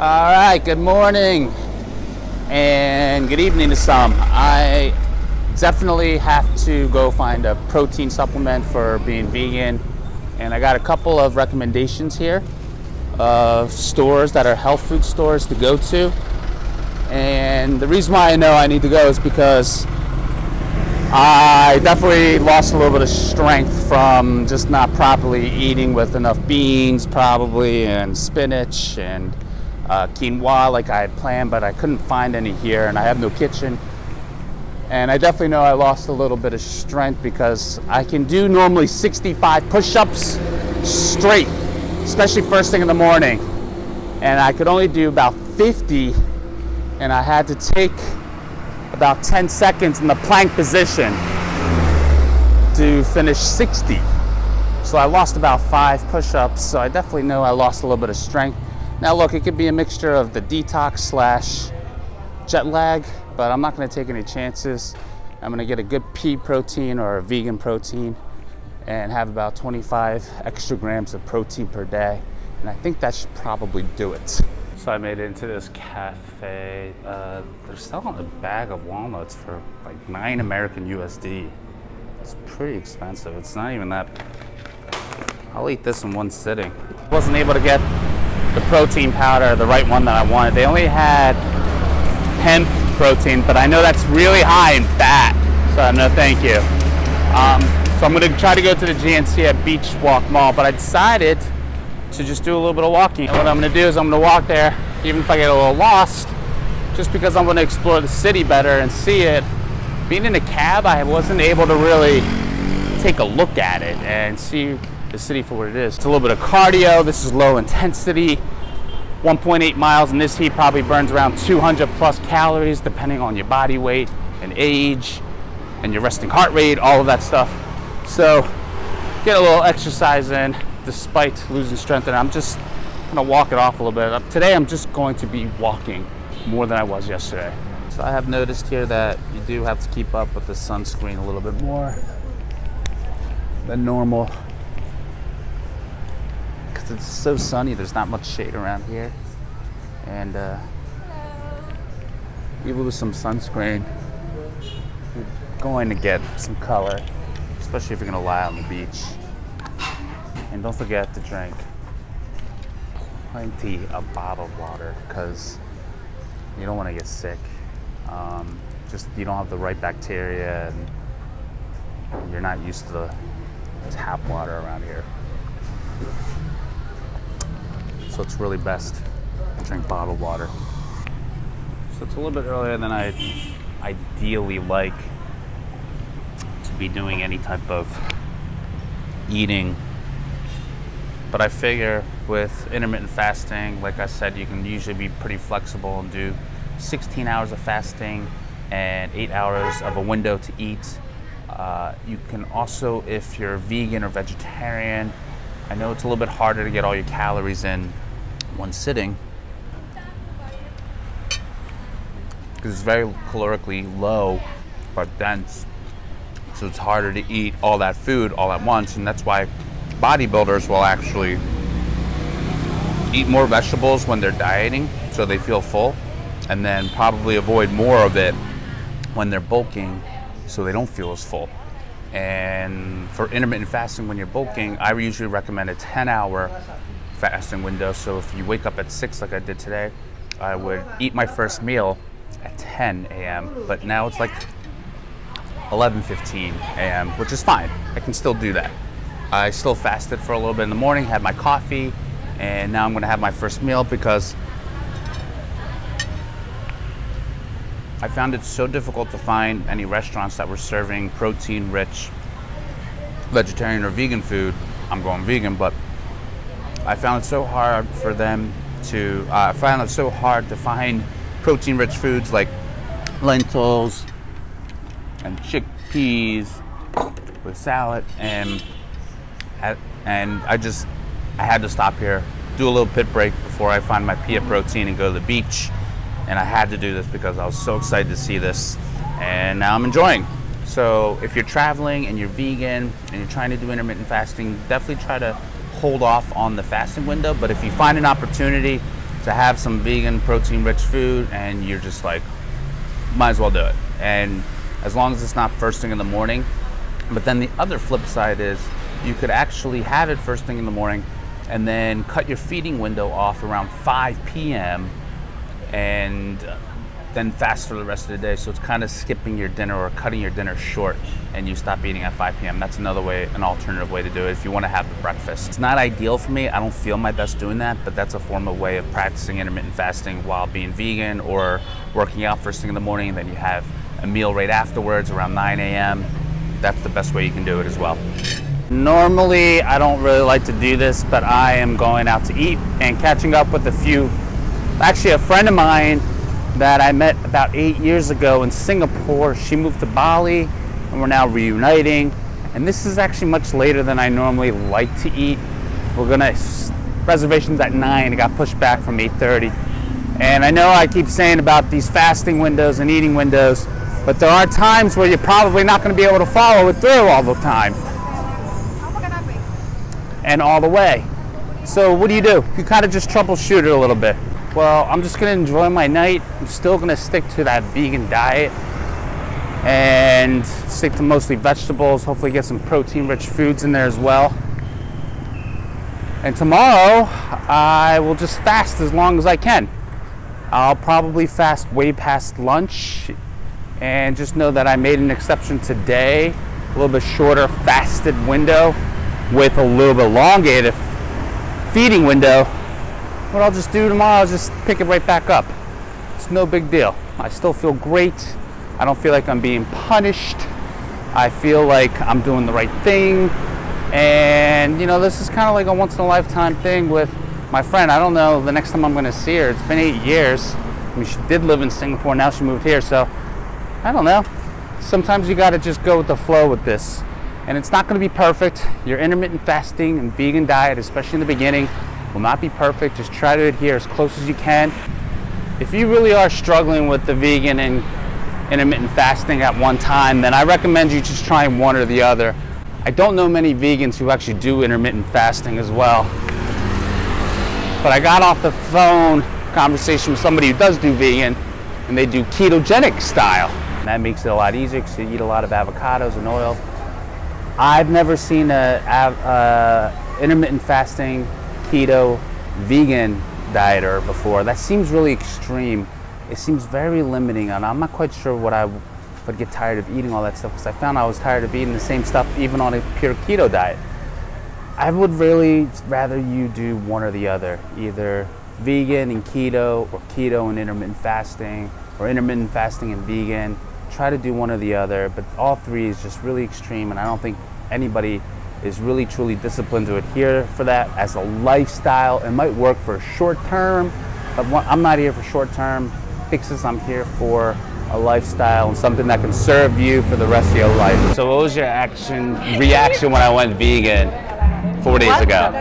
All right, good morning and good evening to some. I definitely have to go find a protein supplement for being vegan, and I got a couple of recommendations here of stores that are health food stores to go to. And the reason why I know I need to go is because I definitely lost a little bit of strength from just not properly eating with enough beans probably, and spinach and quinoa like I had planned, but I couldn't find any here and I have no kitchen. And I definitely know I lost a little bit of strength because I can do normally 65 push-ups straight, especially first thing in the morning. And I could only do about 50, and I had to take about 10 seconds in the plank position to finish 60. So I lost about 5 push-ups, so I definitely know I lost a little bit of strength. Now look, it could be a mixture of the detox slash jet lag, but I'm not gonna take any chances. I'm gonna get a good pea protein or a vegan protein and have about 25 extra grams of protein per day. And I think that should probably do it. So I made it into this cafe. They're selling a bag of walnuts for like 9 American USD. It's pretty expensive. It's not even that. I'll eat this in one sitting. Wasn't able to get the protein powder, the right one that I wanted. They only had hemp protein, but I know that's really high in fat. So no thank you. So I'm gonna try to go to the GNC at Beach Walk Mall, but I decided to just do a little bit of walking. And what I'm gonna do is I'm gonna walk there, even if I get a little lost, just because I'm gonna explore the city better and see it. Being in a cab, I wasn't able to really take a look at it and see the city for what it is. It's a little bit of cardio. This is low intensity. 1.8 miles in this heat probably burns around 200 plus calories, depending on your body weight and age and your resting heart rate, all of that stuff. So get a little exercise in, despite losing strength, and I'm just gonna walk it off a little bit. Today I'm just going to be walking more than I was yesterday. So I have noticed here that you do have to keep up with the sunscreen a little bit more than normal because it's so sunny. There's not much shade around here, and even with some sunscreen you're going to get some color, especially if you're gonna lie on the beach. And don't forget to drink plenty of bottled water because you don't want to get sick. Just you don't have the right bacteria and you're not used to the tap water around here. So it's really best to drink bottled water. So it's a little bit earlier than I ideally like to be doing any type of eating. But I figure with intermittent fasting, like I said, you can usually be pretty flexible and do 16 hours of fasting and 8 hours of a window to eat. You can also, if you're vegan or vegetarian, I know it's a little bit harder to get all your calories in one sitting because it's very calorically low but dense. So it's harder to eat all that food all at once, and that's why bodybuilders will actually eat more vegetables when they're dieting so they feel full, and then probably avoid more of it when they're bulking so they don't feel as full. And for intermittent fasting, when you're bulking, I usually recommend a 10-hour fasting window. So if you wake up at 6 like I did today, I would eat my first meal at 10 a.m. but now it's like 11:15 a.m., which is fine. I can still do that. I still fasted for a little bit in the morning, had my coffee, and now I'm gonna have my first meal because I found it so difficult to find any restaurants that were serving protein-rich vegetarian or vegan food. I'm going vegan, but I found it so hard for them to, I found it so hard to find protein-rich foods like lentils and chickpeas with salad, and I had to stop here, do a little pit break before I find my pea protein and go to the beach. And I had to do this because I was so excited to see this, and now I'm enjoying. So if you're traveling and you're vegan and you're trying to do intermittent fasting, definitely try to hold off on the fasting window. But if you find an opportunity to have some vegan, protein-rich food, and you're just like, might as well do it. And as long as it's not first thing in the morning. But then the other flip side is you could actually have it first thing in the morning and then cut your feeding window off around 5 p.m. and then fast for the rest of the day. So it's kind of skipping your dinner or cutting your dinner short, and you stop eating at 5 p.m. That's another way, an alternative way to do it if you want to have the breakfast. It's not ideal for me. I don't feel my best doing that, but that's a form of way of practicing intermittent fasting while being vegan or working out first thing in the morning, and then you have a meal right afterwards around 9 a.m. That's the best way you can do it as well. Normally, I don't really like to do this, but I am going out to eat and catching up with actually a friend of mine that I met about 8 years ago in Singapore. She moved to Bali and we're now reuniting. And this is actually much later than I normally like to eat. Reservations at 9, it got pushed back from 8:30. And I know I keep saying about these fasting windows and eating windows, but there are times where you're probably not going to be able to follow it through all the time and all the way. So what do? You kind of just troubleshoot it a little bit. Well, I'm just going to enjoy my night. I'm still going to stick to that vegan diet and stick to mostly vegetables, hopefully get some protein-rich foods in there as well. And tomorrow, I will just fast as long as I can. I'll probably fast way past lunch, and just know that I made an exception today, a little bit shorter fasted window with a little bit elongated feeding window. What I'll just do tomorrow is just pick it right back up. It's no big deal. I still feel great. I don't feel like I'm being punished. I feel like I'm doing the right thing. And you know, this is kind of like a once in a lifetime thing with my friend. I don't know the next time I'm gonna see her. It's been 8 years. I mean, she did live in Singapore, now she moved here, so I don't know. Sometimes you gotta just go with the flow with this. And it's not gonna be perfect. Your intermittent fasting and vegan diet, especially in the beginning, will not be perfect. Just try to adhere as close as you can. If you really are struggling with the vegan and intermittent fasting at one time, then I recommend you just trying one or the other. I don't know many vegans who actually do intermittent fasting as well. But I got off the phone conversation with somebody who does do vegan, and they do ketogenic style. And that makes it a lot easier because you eat a lot of avocados and oil. I've never seen a intermittent fasting keto vegan dieter before. That seems really extreme. It seems very limiting, and I'm not quite sure what I would get tired of eating all that stuff, because I found I was tired of eating the same stuff even on a pure keto diet. I would really rather you do one or the other, either vegan and keto, or keto and intermittent fasting, or intermittent fasting and vegan. Try to do one or the other, but all three is just really extreme, and I don't think anybody is really truly disciplined to adhere for that as a lifestyle. It might work for short term, but I'm not here for short term fixes. I'm here for a lifestyle and something that can serve you for the rest of your life. So what was your reaction when I went vegan 4 days ago?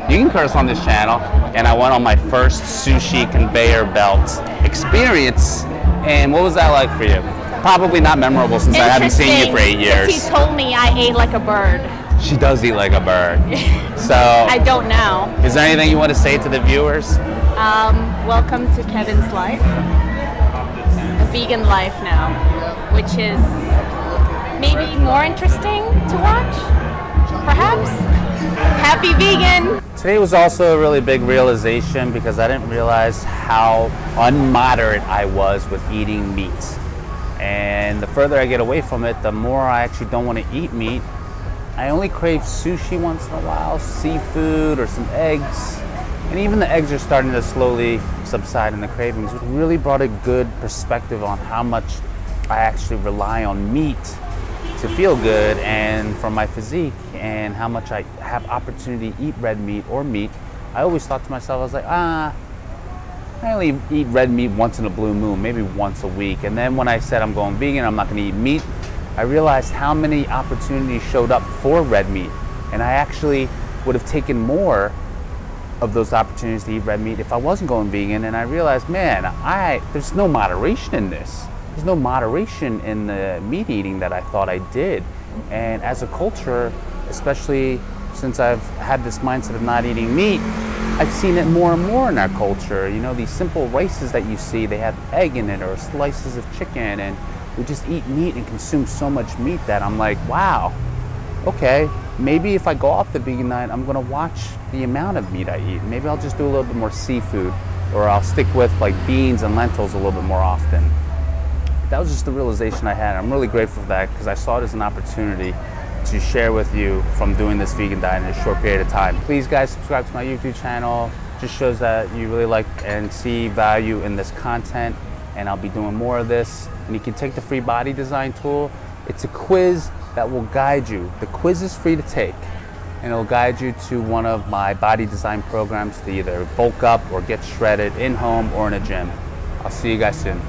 You can curse on this channel. And I went on my first sushi conveyor belt experience. And what was that like for you? Probably not memorable since I haven't seen you for 8 years. He told me I ate like a bird. She does eat like a bird. So I don't know. Is there anything you want to say to the viewers? Welcome to Kevin's life. A vegan life now, which is maybe more interesting to watch, perhaps. Happy vegan! Today was also a really big realization because I didn't realize how unmoderate I was with eating meat. And the further I get away from it, the more I actually don't want to eat meat. I only crave sushi once in a while, seafood or some eggs. And even the eggs are starting to slowly subside in the cravings. It really brought a good perspective on how much I actually rely on meat to feel good and for my physique, and how much I have opportunity to eat red meat or meat. I always thought to myself, I was like, I only eat red meat once in a blue moon, maybe once a week. And then when I said I'm going vegan, I'm not going to eat meat, I realized how many opportunities showed up for red meat. And I actually would have taken more of those opportunities to eat red meat if I wasn't going vegan. And I realized, man, there's no moderation in this. There's no moderation in the meat eating that I thought I did. And as a culture, especially since I've had this mindset of not eating meat, I've seen it more and more in our culture. You know, these simple rices that you see, they have egg in it or slices of chicken, and we just eat meat and consume so much meat that I'm like, wow, okay, maybe if I go off the vegan diet, I'm gonna watch the amount of meat I eat. Maybe I'll just do a little bit more seafood, or I'll stick with like beans and lentils a little bit more often. That was just the realization I had. I'm really grateful for that because I saw it as an opportunity to share with you from doing this vegan diet in a short period of time. Please guys, subscribe to my YouTube channel. Just shows that you really like and see value in this content, and I'll be doing more of this. And you can take the free body design tool. It's a quiz that will guide you. The quiz is free to take, and it'll guide you to one of my body design programs to either bulk up or get shredded in home or in a gym. I'll see you guys soon.